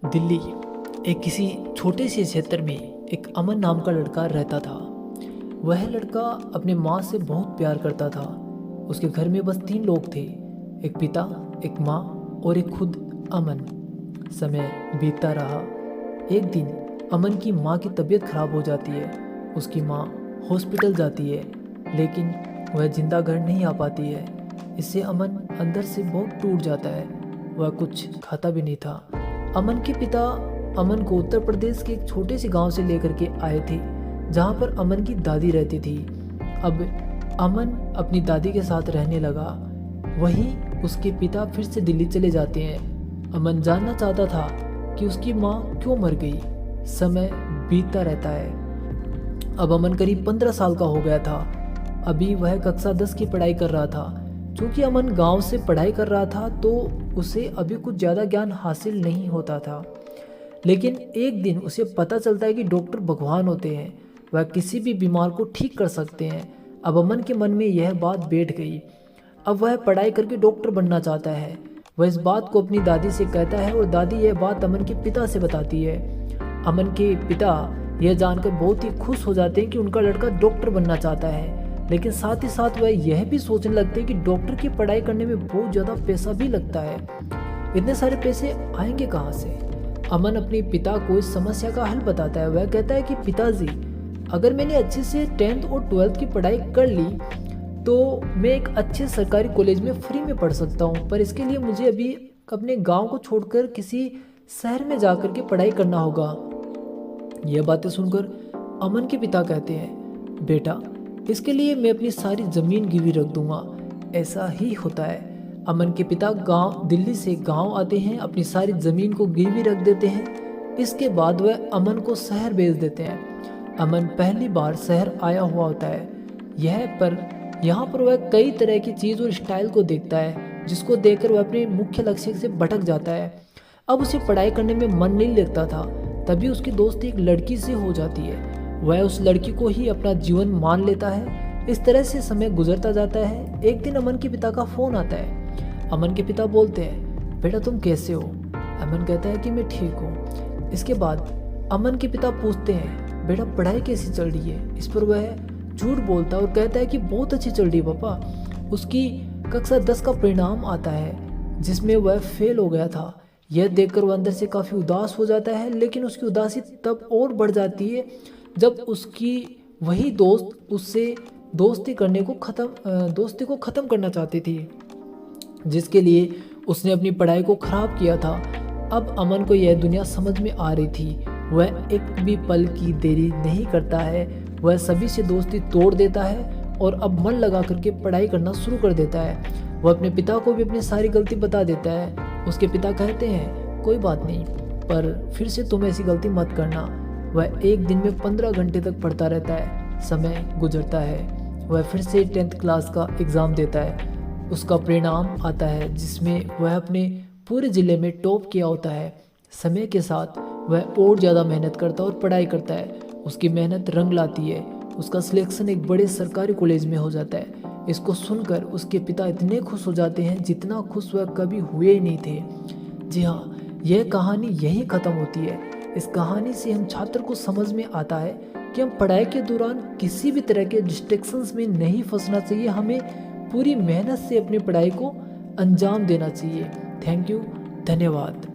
दिल्ली एक किसी छोटे से क्षेत्र में एक अमन नाम का लड़का रहता था। वह लड़का अपने माँ से बहुत प्यार करता था। उसके घर में बस 3 लोग थे, एक पिता, एक माँ और एक खुद अमन। समय बीतता रहा। एक दिन अमन की माँ की तबीयत खराब हो जाती है। उसकी माँ हॉस्पिटल जाती है, लेकिन वह जिंदा घर नहीं आ पाती है। इससे अमन अंदर से बहुत टूट जाता है। वह कुछ खाता भी नहीं था। अमन के पिता अमन को उत्तर प्रदेश के एक छोटे से गांव से लेकर के आए थे, जहां पर अमन की दादी रहती थी। अब अमन अपनी दादी के साथ रहने लगा। वहीं उसके पिता फिर से दिल्ली चले जाते हैं। अमन जानना चाहता था कि उसकी माँ क्यों मर गई। समय बीतता रहता है। अब अमन करीब 15 साल का हो गया था। अभी वह कक्षा 10 की पढ़ाई कर रहा था। क्योंकि अमन गांव से पढ़ाई कर रहा था तो उसे अभी कुछ ज़्यादा ज्ञान हासिल नहीं होता था। लेकिन एक दिन उसे पता चलता है कि डॉक्टर भगवान होते हैं, वह किसी भी बीमार को ठीक कर सकते हैं। अब अमन के मन में यह बात बैठ गई। अब वह पढ़ाई करके डॉक्टर बनना चाहता है। वह इस बात को अपनी दादी से कहता है और दादी यह बात अमन के पिता से बताती है। अमन के पिता यह जानकर बहुत ही खुश हो जाते हैं कि उनका लड़का डॉक्टर बनना चाहता है, लेकिन साथ ही साथ वह यह भी सोचने लगते हैं कि डॉक्टर की पढ़ाई करने में बहुत ज़्यादा पैसा भी लगता है। इतने सारे पैसे आएंगे कहाँ से? अमन अपने पिता को इस समस्या का हल बताता है। वह कहता है कि पिताजी, अगर मैंने अच्छे से 10th और 12th की पढ़ाई कर ली तो मैं एक अच्छे सरकारी कॉलेज में फ्री में पढ़ सकता हूँ, पर इसके लिए मुझे अभी अपने गाँव को छोड़कर किसी शहर में जाकर के पढ़ाई करना होगा। यह बातें सुनकर अमन के पिता कहते हैं, बेटा, इसके लिए मैं अपनी सारी ज़मीन गिरवी रख दूंगा। ऐसा ही होता है। अमन के पिता दिल्ली से गांव आते हैं, अपनी सारी ज़मीन को गिरवी रख देते हैं। इसके बाद वह अमन को शहर भेज देते हैं। अमन पहली बार शहर आया हुआ होता है। यहाँ पर वह कई तरह की चीज़ और स्टाइल को देखता है, जिसको देखकर वह अपने मुख्य लक्ष्य से भटक जाता है। अब उसे पढ़ाई करने में मन नहीं लगता था। तभी उसकी दोस्ती एक लड़की से हो जाती है। वह उस लड़की को ही अपना जीवन मान लेता है। इस तरह से समय गुजरता जाता है। एक दिन अमन के पिता का फ़ोन आता है। अमन के पिता बोलते हैं, बेटा तुम कैसे हो? अमन कहता है कि मैं ठीक हूँ। इसके बाद अमन के पिता पूछते हैं, बेटा पढ़ाई कैसी चल रही है? इस पर वह झूठ बोलता है और कहता है कि बहुत अच्छी चल रही है पापा। उसकी कक्षा 10 का परिणाम आता है, जिसमें वह फेल हो गया था। यह देखकर वह अंदर से काफ़ी उदास हो जाता है, लेकिन उसकी उदासी तब और बढ़ जाती है जब उसकी वही दोस्त उससे दोस्ती को ख़त्म करना चाहती थी, जिसके लिए उसने अपनी पढ़ाई को ख़राब किया था। अब अमन को यह दुनिया समझ में आ रही थी। वह एक भी पल की देरी नहीं करता है। वह सभी से दोस्ती तोड़ देता है और अब मन लगा करके पढ़ाई करना शुरू कर देता है। वह अपने पिता को भी अपनी सारी गलती बता देता है। उसके पिता कहते हैं, कोई बात नहीं, पर फिर से तुम ऐसी गलती मत करना। वह एक दिन में 15 घंटे तक पढ़ता रहता है। समय गुजरता है। वह फिर से 10th क्लास का एग्ज़ाम देता है। उसका परिणाम आता है, जिसमें वह अपने पूरे ज़िले में टॉप किया होता है। समय के साथ वह और ज़्यादा मेहनत करता है और पढ़ाई करता है। उसकी मेहनत रंग लाती है। उसका सिलेक्शन एक बड़े सरकारी कॉलेज में हो जाता है। इसको सुनकर उसके पिता इतने खुश हो जाते हैं जितना खुश वह कभी हुए ही नहीं थे। जी हाँ, यह कहानी यहीं ख़त्म होती है। इस कहानी से हम छात्र को समझ में आता है कि हम पढ़ाई के दौरान किसी भी तरह के डिस्ट्रैक्शंस में नहीं फंसना चाहिए। हमें पूरी मेहनत से अपनी पढ़ाई को अंजाम देना चाहिए। थैंक यू, धन्यवाद।